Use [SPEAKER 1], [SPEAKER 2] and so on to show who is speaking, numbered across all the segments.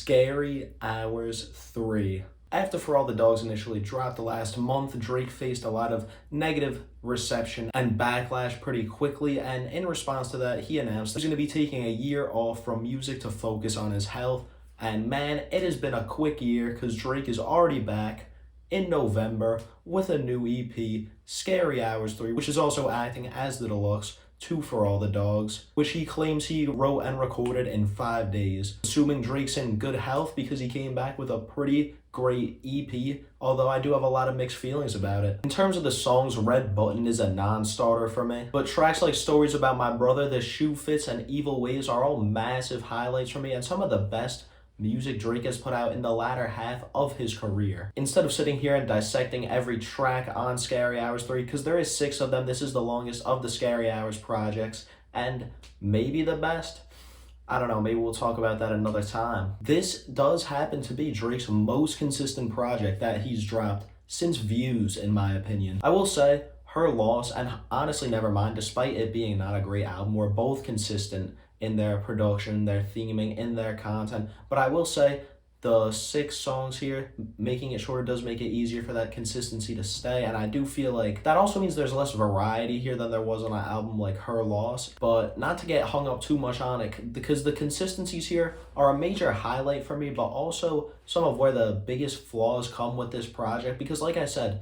[SPEAKER 1] Scary Hours 3. After For All the Dogs initially dropped last month, Drake faced a lot of negative reception and backlash pretty quickly, and in response to that, he announced he's going to be taking a year off from music to focus on his health. And man, it has been a quick year because Drake is already back in November with a new EP, Scary Hours 3, which is also acting as the deluxe to For All the Dogs, which he claims he wrote and recorded in 5 days. Assuming Drake's in good health because he came back with a pretty great EP, although I do have a lot of mixed feelings about it. In terms of the songs, Red Button is a non-starter for me, but tracks like Stories About My Brother, The Shoe Fits, and Evil Ways are all massive highlights for me and some of the best music Drake has put out in the latter half of his career. Instead of sitting here and dissecting every track on Scary Hours 3, because there is 6 of them, this is the longest of the Scary Hours projects, and maybe the best. I don't know, maybe we'll talk about that another time. This does happen to be Drake's most consistent project that he's dropped since Views, in my opinion. I will say, Her Loss and honestly Nevermind, despite it being not a great album, were both consistent in their production, their theming, in their content. But I will say the 6 songs here, making it shorter does make it easier for that consistency to stay. And I do feel like that also means there's less variety here than there was on an album like Her Loss. But not to get hung up too much on it, because the consistencies here are a major highlight for me, but also some of where the biggest flaws come with this project. Because like I said,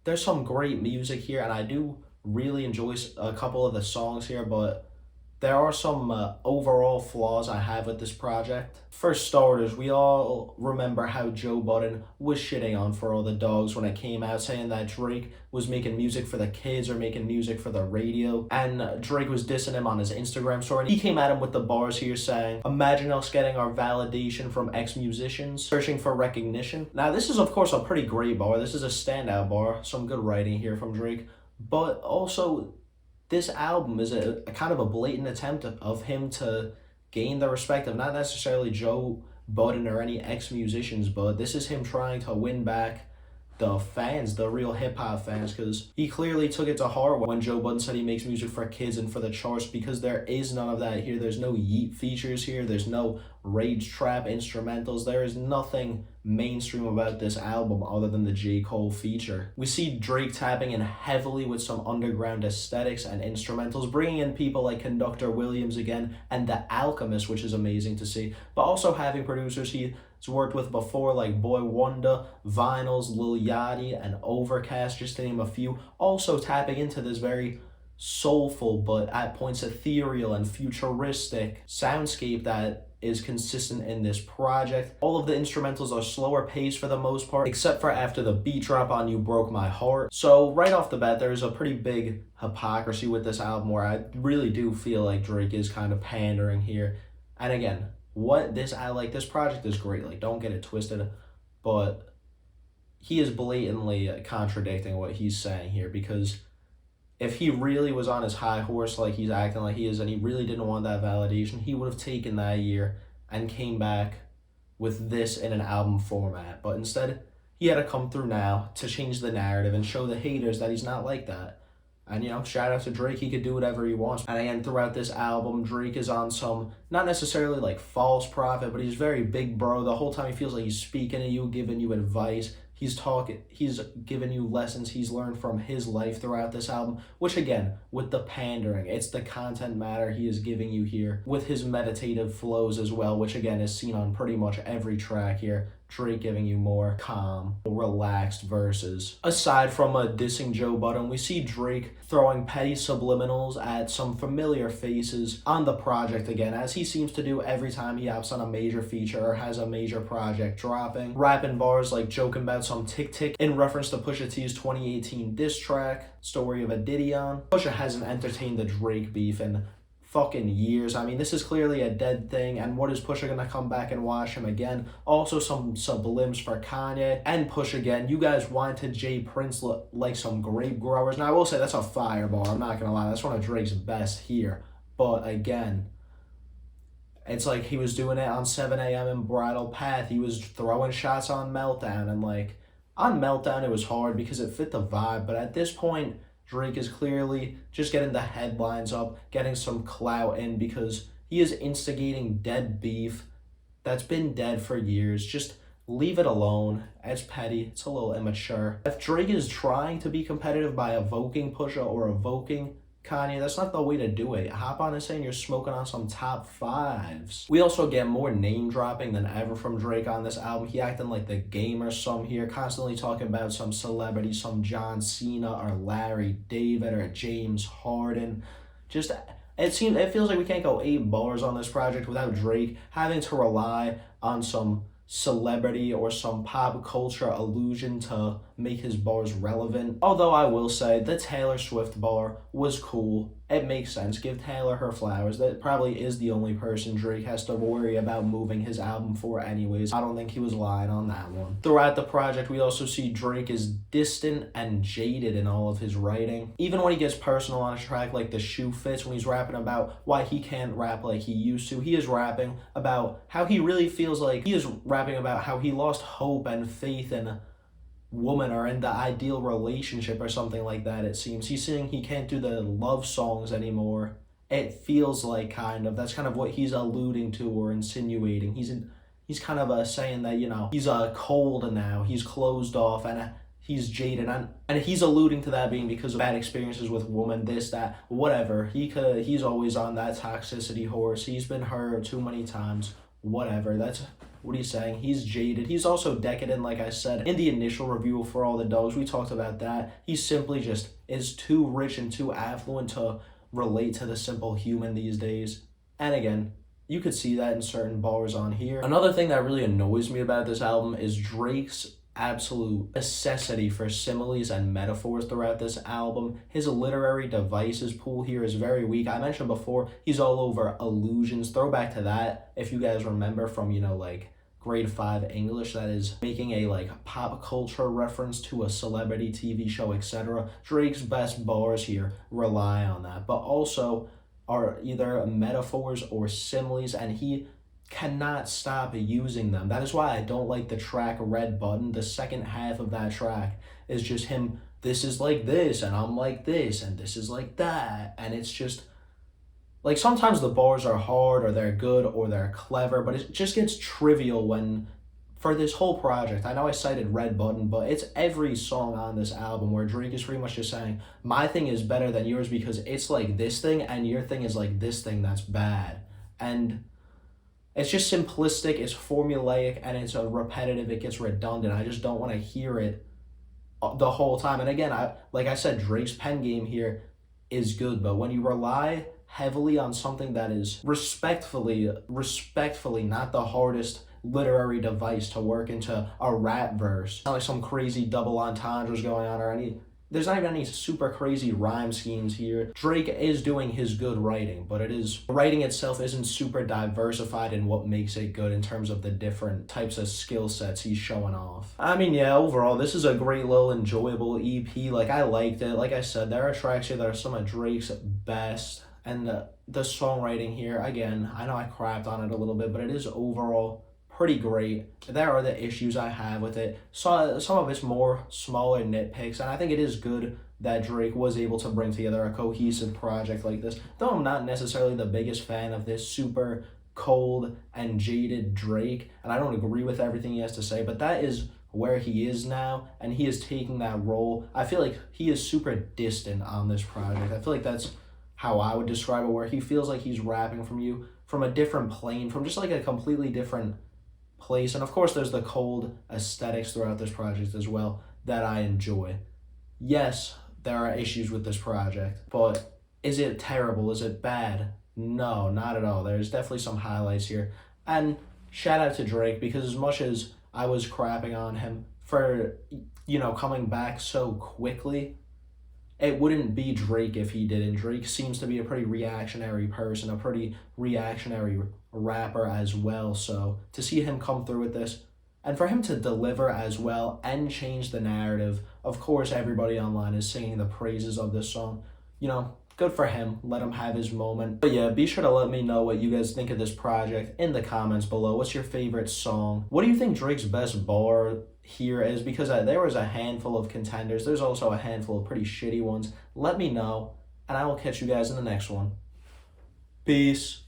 [SPEAKER 1] there's some great music here, and I do really enjoy a couple of the songs here, but there are some overall flaws I have with this project. For starters, we all remember how Joe Budden was shitting on For All the Dogs when it came out, saying that Drake was making music for the kids or making music for the radio. And Drake was dissing him on his Instagram story. He came at him with the bars here saying, "Imagine us getting our validation from ex-musicians, searching for recognition." Now, this is, of course, a pretty great bar. This is a standout bar. Some good writing here from Drake. But also, this album is a kind of a blatant attempt of him to gain the respect of not necessarily Joe Budden or any ex-musicians, but this is him trying to win back the fans, the real hip-hop fans, because he clearly took it to heart when Joe Budden said he makes music for kids and for the charts, because there is none of that here. There's no Yeet features here. There's no rage trap instrumentals. There is nothing mainstream about this album other than the J. Cole feature. We see Drake tapping in heavily with some underground aesthetics and instrumentals, bringing in people like Conductor Williams again and The Alchemist, which is amazing to see, but also having producers he's worked with before like Boy Wonder, Vinyls, Lil Yachty, and Overcast, just to name a few, also tapping into this very soulful but at points ethereal and futuristic soundscape that is consistent in this project. All of the instrumentals are slower paced for the most part, except for after the beat drop on You Broke My Heart. So right off the bat, there's a pretty big hypocrisy with this album where I really do feel like Drake is kind of pandering here. And again, this project is great, like don't get it twisted, but he is blatantly contradicting what he's saying here, because if he really was on his high horse like he's acting like he is, and he really didn't want that validation, he would have taken that year and came back with this in an album format. But instead, he had to come through now to change the narrative and show the haters that he's not like that. And, shout out to Drake, he could do whatever he wants. And again, throughout this album, Drake is on some, not necessarily like false prophet, but he's very big bro. The whole time he feels like he's speaking to you, giving you advice. He's giving you lessons he's learned from his life throughout this album, which again, with the pandering, it's the content matter he is giving you here, with his meditative flows as well, which again is seen on pretty much every track here. Drake giving you more calm, relaxed verses. Aside from dissing Joe Budden, we see Drake throwing petty subliminals at some familiar faces on the project again, as he seems to do every time he hops on a major feature or has a major project dropping. Rapping bars like joking about some tick-tick in reference to Pusha T's 2018 diss track, Story of a Didion. Pusha hasn't entertained the Drake beef in fucking years. I mean, this is clearly a dead thing, and what is Pusha gonna come back and wash him again? Also some sublims for Kanye and Push again. You guys wanted Jay Prince like some grape growers. Now I will say that's a fireball, I'm not gonna lie, that's one of Drake's best here. But again, it's like he was doing it on 7 a.m. in Bridal Path. He was throwing shots on Meltdown, and like on Meltdown it was hard because it fit the vibe, but at this point Drake is clearly just getting the headlines up, getting some clout in, because he is instigating dead beef that's been dead for years. Just leave it alone. It's petty. It's a little immature. If Drake is trying to be competitive by evoking Pusha or evoking Kanye, that's not the way to do it. Hop on and saying you're smoking on some top fives. We also get more name dropping than ever from Drake on this album. He acting like the game or some here, constantly talking about some celebrity, some John Cena or Larry David or James Harden. Just it feels like we can't go 8 bars on this project without Drake having to rely on some celebrity or some pop culture allusion to make his bars relevant. Although I will say the Taylor Swift bar was cool. It makes sense. Give Taylor her flowers. That probably is the only person Drake has to worry about moving his album for anyways. I don't think he was lying on that one. Throughout the project, we also see Drake is distant and jaded in all of his writing. Even when he gets personal on a track like The Shoe Fits, when he's rapping about why he can't rap like he used to, he is rapping about how he really feels like he is rapping about how he lost hope and faith in a woman or in the ideal relationship or something like that. It seems he's saying he can't do the love songs anymore. It feels like that's kind of what he's alluding to or insinuating. He's kind of saying that, you know, he's cold now, he's closed off, and he's jaded, and he's alluding to that being because of bad experiences with women, this, that, whatever. He's always on that toxicity horse. He's been hurt too many times. Whatever. That's what he's saying. He's jaded. He's also decadent, like I said. In the initial review for All the Dogs, we talked about that. He simply just is too rich and too affluent to relate to the simple human these days. And again, you could see that in certain bars on here. Another thing that really annoys me about this album is Drake's absolute necessity for similes and metaphors throughout this album. His literary devices pool here is very weak. I mentioned before, he's all over allusions. Throwback to that, if you guys remember from, you know, like grade 5 English, that is making a like pop culture reference to a celebrity TV show, etc. Drake's best bars here rely on that, but also are either metaphors or similes, and he cannot stop using them. That is why I don't like the track Red Budden. The second half of that track is just him, this is like this, and I'm like this, and this is like that, and it's just like sometimes the bars are hard or they're good or they're clever, but it just gets trivial when for this whole project. I know I cited Red Budden, but it's every song on this album where Drake is pretty much just saying my thing is better than yours because it's like this thing and your thing is like this thing that's bad. And it's just simplistic, it's formulaic, and it's repetitive, it gets redundant. I just don't want to hear it the whole time. And again, like I said, Drake's pen game here is good, but when you rely heavily on something that is respectfully not the hardest literary device to work into a rap verse, not like some crazy double entendres going on or there's not even any super crazy rhyme schemes here. Drake is doing his good writing, but writing itself isn't super diversified in what makes it good in terms of the different types of skill sets he's showing off. I mean, yeah, overall, this is a great little enjoyable EP. Like, I liked it. Like I said, there are tracks here that are some of Drake's best, and the songwriting here, again, I know I crapped on it a little bit, but it is overall pretty great. There are the issues I have with it. So some of it's more smaller nitpicks, and I think it is good that Drake was able to bring together a cohesive project like this. Though I'm not necessarily the biggest fan of this super cold and jaded Drake, and I don't agree with everything he has to say, but that is where he is now, and he is taking that role. I feel like he is super distant on this project. I feel like that's how I would describe it, where he feels like he's rapping from you from a different plane, from just like a completely different place. And of course there's the cold aesthetics throughout this project as well that I enjoy. Yes, there are issues with this project, but is it terrible? Is it bad? No, not at all. There's definitely some highlights here. And shout out to Drake, because as much as I was crapping on him for, you know, coming back so quickly, it wouldn't be Drake if he didn't. Drake seems to be a pretty reactionary person, a pretty reactionary rapper as well. So to see him come through with this, and for him to deliver as well and change the narrative, of course everybody online is singing the praises of this song. You know, good for him. Let him have his moment. But yeah, be sure to let me know what you guys think of this project in the comments below. What's your favorite song? What do you think Drake's best bar here is? Because there was a handful of contenders. There's also a handful of pretty shitty ones. Let me know, and I will catch you guys in the next one. Peace.